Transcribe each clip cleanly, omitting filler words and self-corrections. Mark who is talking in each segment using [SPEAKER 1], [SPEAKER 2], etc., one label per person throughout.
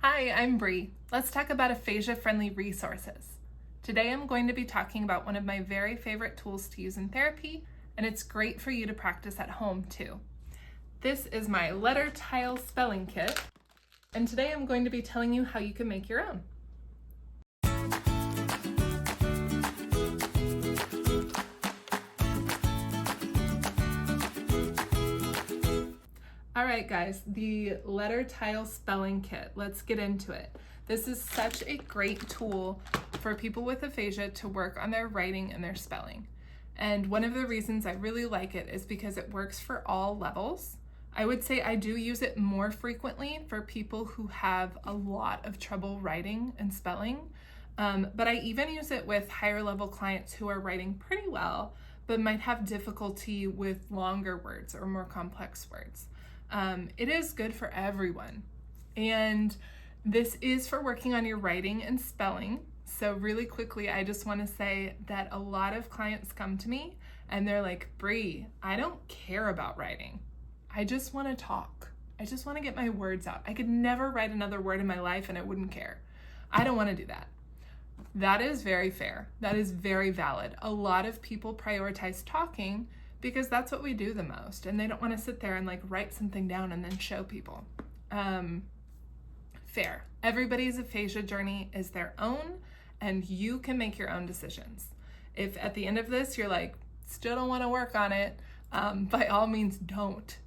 [SPEAKER 1] Hi, I'm Bree. Let's talk about aphasia-friendly resources. Today I'm going to be talking about one of my very favorite tools to use in therapy, and it's great for you to practice at home too. This is my letter tile spelling kit, and today I'm going to be telling you how you can make your own. All right, guys, the letter tile spelling kit. Let's get into it. This is such a great tool for people with aphasia to work on their writing and their spelling. And one of the reasons I really like it is because it works for all levels. I would say I do use it more frequently for people who have a lot of trouble writing and spelling, but I even use it with higher level clients who are writing pretty well, but might have difficulty with longer words or more complex words. It is good for everyone. And this is for working on your writing and spelling. So really quickly, I just want to say that a lot of clients come to me and they're like, Bree, I don't care about writing. I just want to talk. I just want to get my words out. I could never write another word in my life and I wouldn't care. I don't want to do that. That is very fair. That is very valid. A lot of people prioritize talking because that's what we do the most, and they don't want to sit there and like write something down and then show people. Fair. Everybody's aphasia journey is their own, and you can make your own decisions. If at the end of this you're like, still don't want to work on it, by all means don't.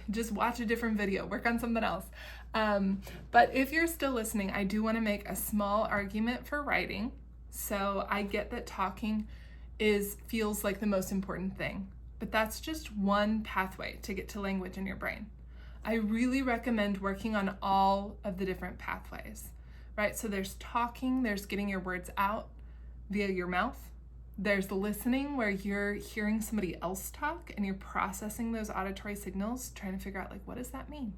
[SPEAKER 1] Just watch a different video, work on something else. But if you're still listening, I do want to make a small argument for writing. So I get that talking feels like the most important thing, but that's just one pathway to get to language in your brain. I really recommend working on all of the different pathways, right? So there's talking, there's getting your words out via your mouth. There's listening, where you're hearing somebody else talk and you're processing those auditory signals, trying to figure out like, what does that mean?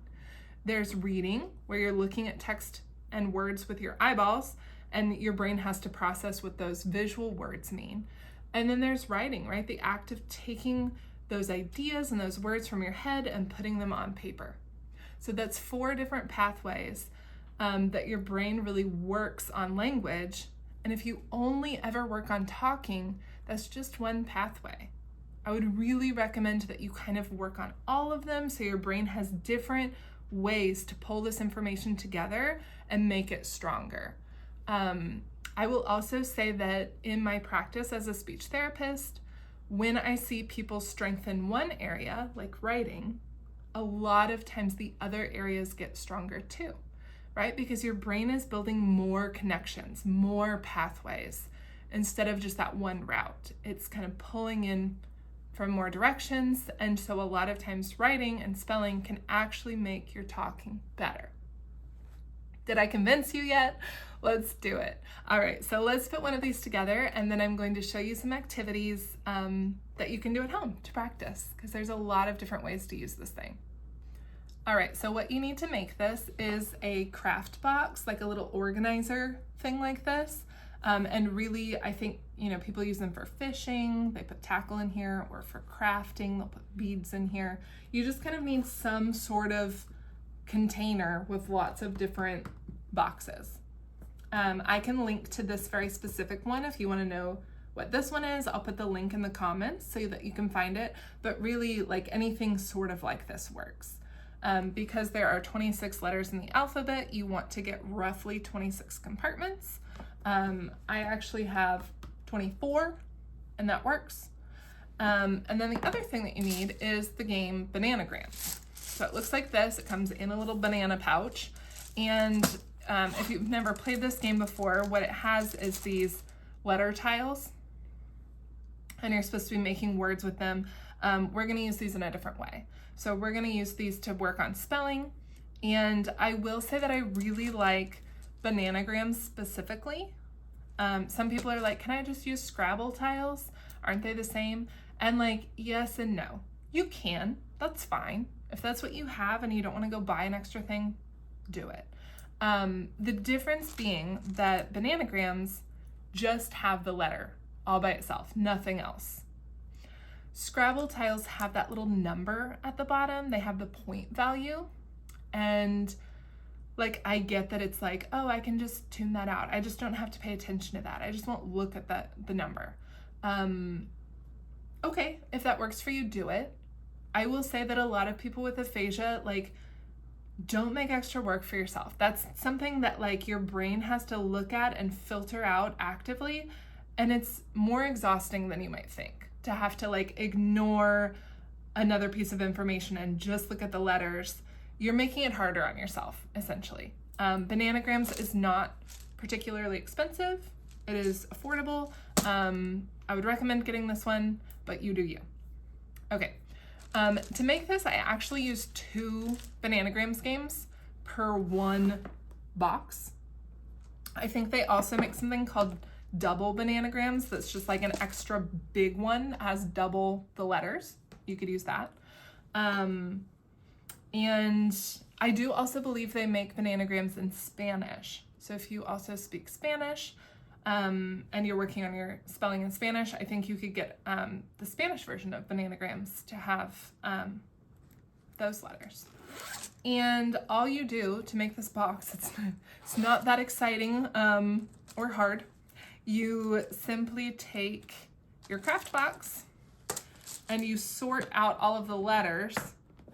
[SPEAKER 1] There's reading, where you're looking at text and words with your eyeballs and your brain has to process what those visual words mean. And then there's writing, right? The act of taking those ideas and those words from your head and putting them on paper. So that's 4 different pathways that your brain really works on language. And if you only ever work on talking, that's just one pathway. I would really recommend that you kind of work on all of them so your brain has different ways to pull this information together and make it stronger. I will also say that in my practice as a speech therapist, when I see people strengthen one area, like writing, a lot of times the other areas get stronger too, right? Because your brain is building more connections, more pathways, instead of just that one route. It's kind of pulling in from more directions, and so a lot of times writing and spelling can actually make your talking better. Did I convince you yet? Let's do it. All right, so let's put one of these together, and then I'm going to show you some activities that you can do at home to practice, because there's a lot of different ways to use this thing. All right, so what you need to make this is a craft box, like a little organizer thing like this. And really, I think, people use them for fishing, they put tackle in here, or for crafting, they'll put beads in here. You just kind of need some sort of container with lots of different boxes. I can link to this very specific one if you want to know what this one is. I'll put the link in the comments so that you can find it, but really like anything sort of like this works. Because there are 26 letters in the alphabet, you want to get roughly 26 compartments. I actually have 24 and that works. And then the other thing that you need is the game Bananagrams. So it looks like this. It comes in a little banana pouch. And if you've never played this game before, what it has is these letter tiles, and you're supposed to be making words with them. We're going to use these in a different way. So we're going to use these to work on spelling. And I will say that I really like Bananagrams specifically. Some people are like, can I just use Scrabble tiles? Aren't they the same? And like, yes and no. You can. That's fine. If that's what you have and you don't want to go buy an extra thing, do it. The difference being that Bananagrams just have the letter all by itself, nothing else. Scrabble tiles have that little number at the bottom. They have the point value. And Like, I get that it's like, oh, I can just tune that out. I just don't have to pay attention to that. I just won't look at the number. Okay, if that works for you, do it. I will say that a lot of people with aphasia, like, don't make extra work for yourself. That's something that like your brain has to look at and filter out actively. And it's more exhausting than you might think to have to like ignore another piece of information and just look at the letters. You're making it harder on yourself, essentially. Bananagrams is not particularly expensive. It is affordable. I would recommend getting this one, but you do you. Okay. To make this, I actually used 2 Bananagrams games per one box. I think they also make something called double Bananagrams that's just like an extra big one, has double the letters. You could use that. And I do also believe they make Bananagrams in Spanish. So if you also speak Spanish, and you're working on your spelling in Spanish, I think you could get the Spanish version of Bananagrams to have those letters. And all you do to make this box, it's not that exciting or hard. You simply take your craft box and you sort out all of the letters,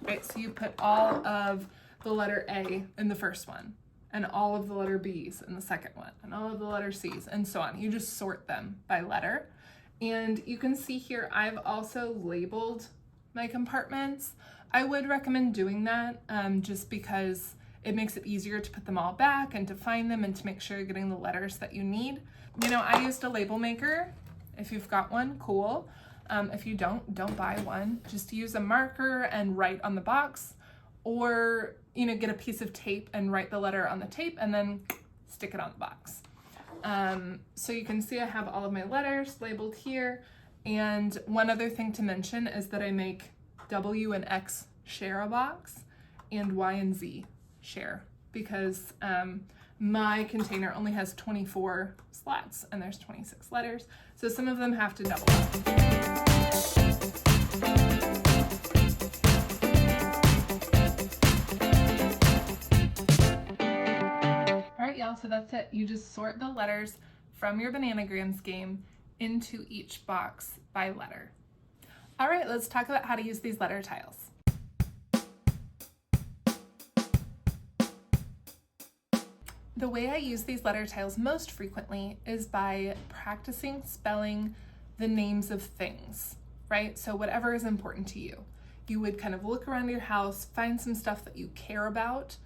[SPEAKER 1] right? So you put all of the letter A in the first one, and all of the letter B's in the second one, and all of the letter C's, and so on. You just sort them by letter. And you can see here, I've also labeled my compartments. I would recommend doing that just because it makes it easier to put them all back and to find them and to make sure you're getting the letters that you need. You know, I used a label maker. If you've got one, cool. If you don't buy one. Just use a marker and write on the box, or get a piece of tape and write the letter on the tape and then stick it on the box. So you can see I have all of my letters labeled here. And one other thing to mention is that I make W and X share a box and Y and Z share, because my container only has 24 slots and there's 26 letters. So some of them have to double up. So that's it. You just sort the letters from your Bananagrams game into each box by letter. All right, let's talk about how to use these letter tiles. The way I use these letter tiles most frequently is by practicing spelling the names of things, right? So whatever is important to you. You would kind of look around your house, find some stuff that you care about,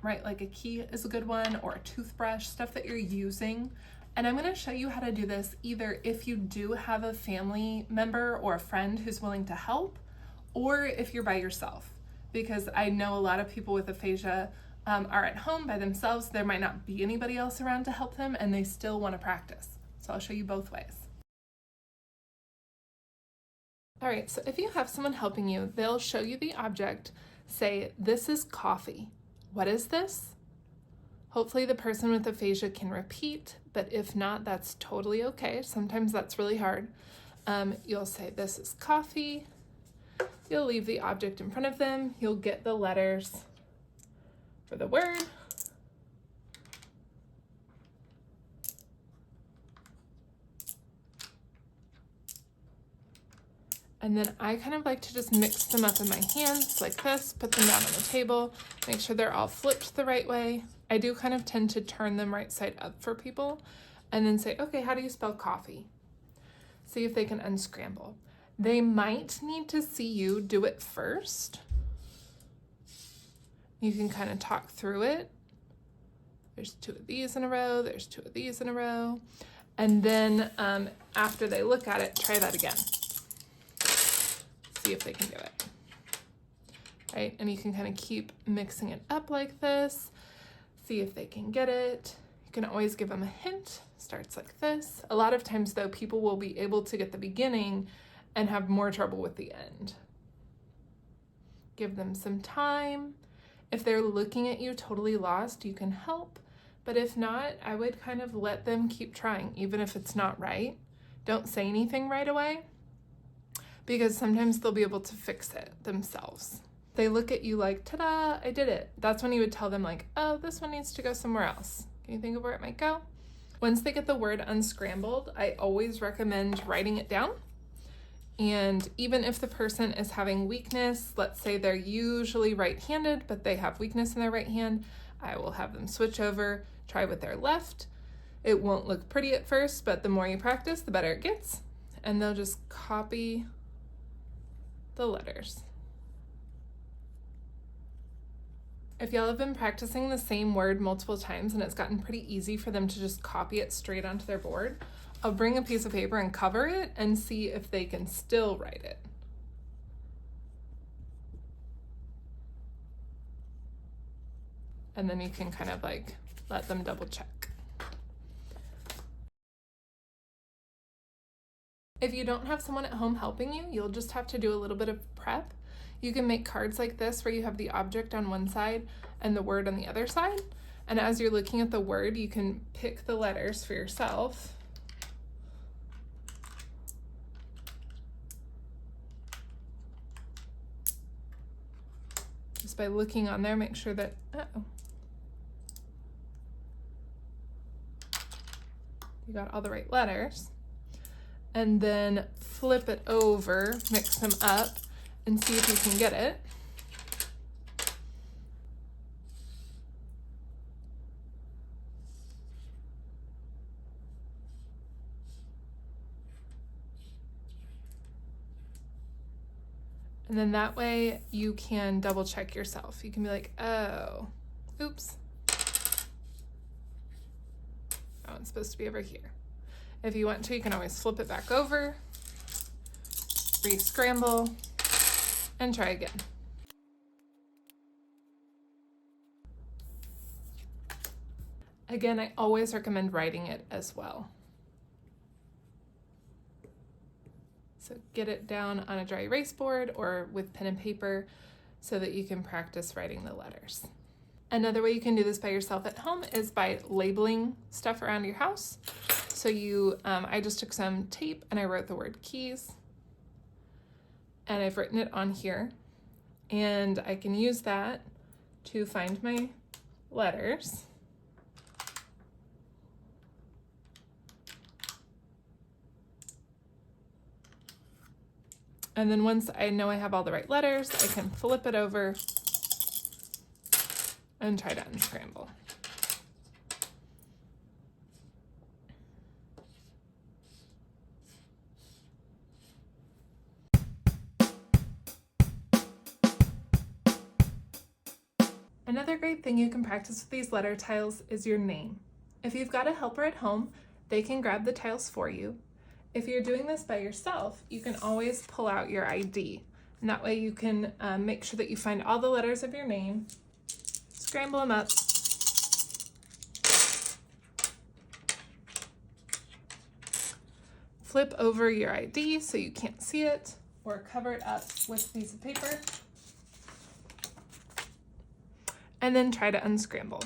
[SPEAKER 1] right? Like a key is a good one, or a toothbrush, stuff that you're using. And I'm going to show you how to do this either if you do have a family member or a friend who's willing to help, or if you're by yourself, because I know a lot of people with aphasia are at home by themselves. There might not be anybody else around to help them, and they still want to practice. So I'll show you both ways. All right, so if you have someone helping you, they'll show you the object, say, "This is coffee. What is this?" Hopefully the person with aphasia can repeat, but if not, that's totally okay. Sometimes that's really hard. You'll say, "This is coffee." You'll leave the object in front of them. You'll get the letters for the word. And then I kind of like to just mix them up in my hands like this, put them down on the table, make sure they're all flipped the right way. I do kind of tend to turn them right side up for people and then say, okay, how do you spell coffee? See if they can unscramble. They might need to see you do it first. You can kind of talk through it. There's 2 of these in a row, there's 2 of these in a row. And then after they look at it, try that again. See if they can do it, right? And you can kind of keep mixing it up like this, see if they can get it. You can always give them a hint, starts like this. A lot of times though, people will be able to get the beginning and have more trouble with the end. Give them some time. If they're looking at you totally lost, you can help, but if not, I would kind of let them keep trying, even if it's not right. Don't say anything right away, because sometimes they'll be able to fix it themselves. they look at you like, ta-da, I did it. That's when you would tell them like, oh, this one needs to go somewhere else. Can you think of where it might go? Once they get the word unscrambled, I always recommend writing it down. And even if the person is having weakness, let's say they're usually right-handed, but they have weakness in their right hand, I will have them switch over, try with their left. It won't look pretty at first, but the more you practice, the better it gets. And they'll just copy the letters. If y'all have been practicing the same word multiple times and it's gotten pretty easy for them to just copy it straight onto their board, I'll bring a piece of paper and cover it and see if they can still write it. And then you can kind of like let them double check. If you don't have someone at home helping you, you'll just have to do a little bit of prep. You can make cards like this where you have the object on one side and the word on the other side. And as you're looking at the word, you can pick the letters for yourself. Just by looking on there, make sure that, you got all the right letters. And then flip it over, mix them up, and see if you can get it. And then that way you can double check yourself. You can be like, oh, oops. Oh, it's supposed to be over here. If you want to, you can always flip it back over, re-scramble, and try again. Again, I always recommend writing it as well. So get it down on a dry erase board or with pen and paper so that you can practice writing the letters. Another way you can do this by yourself at home is by labeling stuff around your house. So I just took some tape and I wrote the word keys, and I've written it on here, and I can use that to find my letters. And then once I know I have all the right letters, I can flip it over and try to unscramble. Another great thing you can practice with these letter tiles is your name. If you've got a helper at home, they can grab the tiles for you. If you're doing this by yourself, you can always pull out your ID. And that way you can make sure that you find all the letters of your name, scramble them up, flip over your ID so you can't see it, or cover it up with a piece of paper, and then try to unscramble.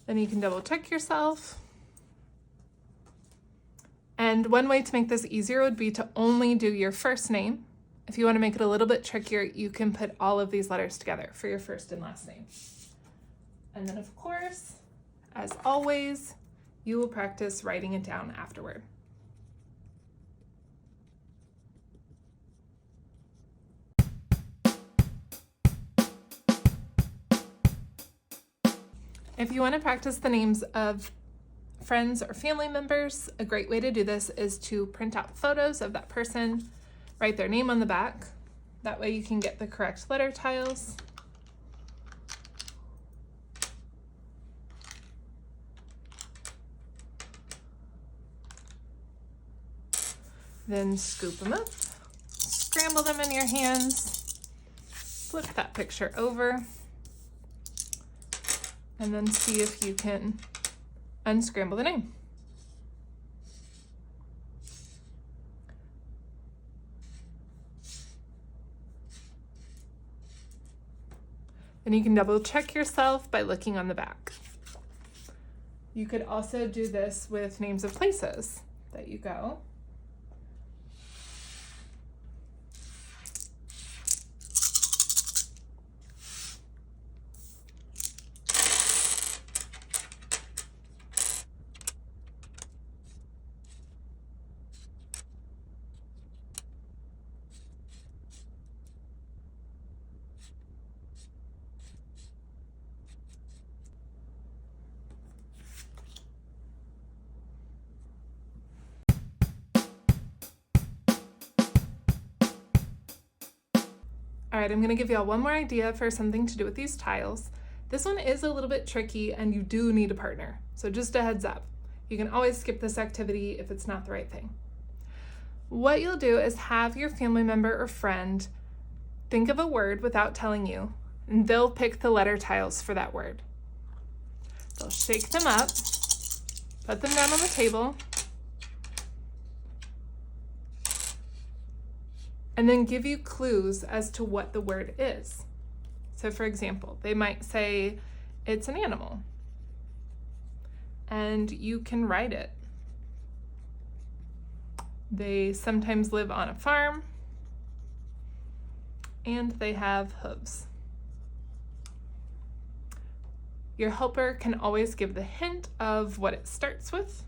[SPEAKER 1] Then you can double check yourself. And one way to make this easier would be to only do your first name. If you want to make it a little bit trickier, you can put all of these letters together for your first and last name. And then of course, as always, you will practice writing it down afterward. If you want to practice the names of friends or family members, a great way to do this is to print out photos of that person, write their name on the back. That way you can get the correct letter tiles. Then scoop them up, scramble them in your hands, flip that picture over, and then see if you can unscramble the name. Then you can double check yourself by looking on the back. You could also do this with names of places that you go. All right, I'm going to give y'all one more idea for something to do with these tiles. This one is a little bit tricky and you do need a partner. So just a heads up. You can always skip this activity if it's not the right thing. What you'll do is have your family member or friend think of a word without telling you, and they'll pick the letter tiles for that word. They'll shake them up, put them down on the table, and then give you clues as to what the word is. So for example, they might say it's an animal, and you can write it. They sometimes live on a farm, and they have hooves. Your helper can always give the hint of what it starts with.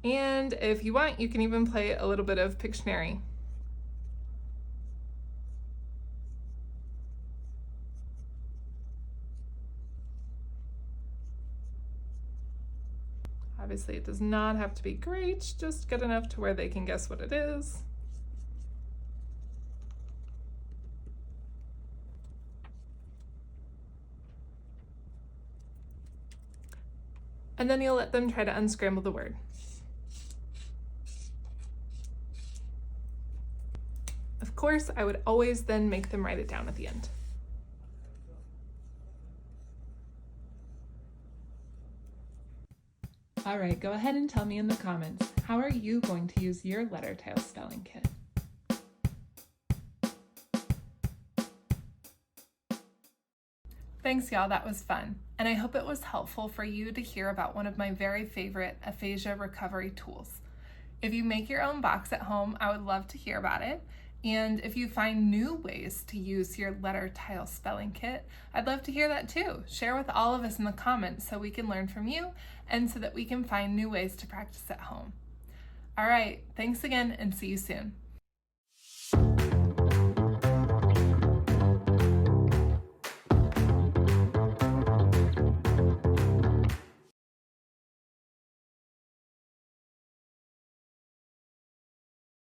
[SPEAKER 1] And if you want, you can even play a little bit of Pictionary. Obviously, it does not have to be great, just good enough to where they can guess what it is. And then you'll let them try to unscramble the word. Of course, I would always then make them write it down at the end. All right, go ahead and tell me in the comments, how are you going to use your letter tile spelling kit? Thanks, y'all, that was fun. And I hope it was helpful for you to hear about one of my very favorite aphasia recovery tools. If you make your own box at home, I would love to hear about it. And if you find new ways to use your letter tile spelling kit, I'd love to hear that too. Share with all of us in the comments so we can learn from you and so that we can find new ways to practice at home. All right, thanks again and see you soon.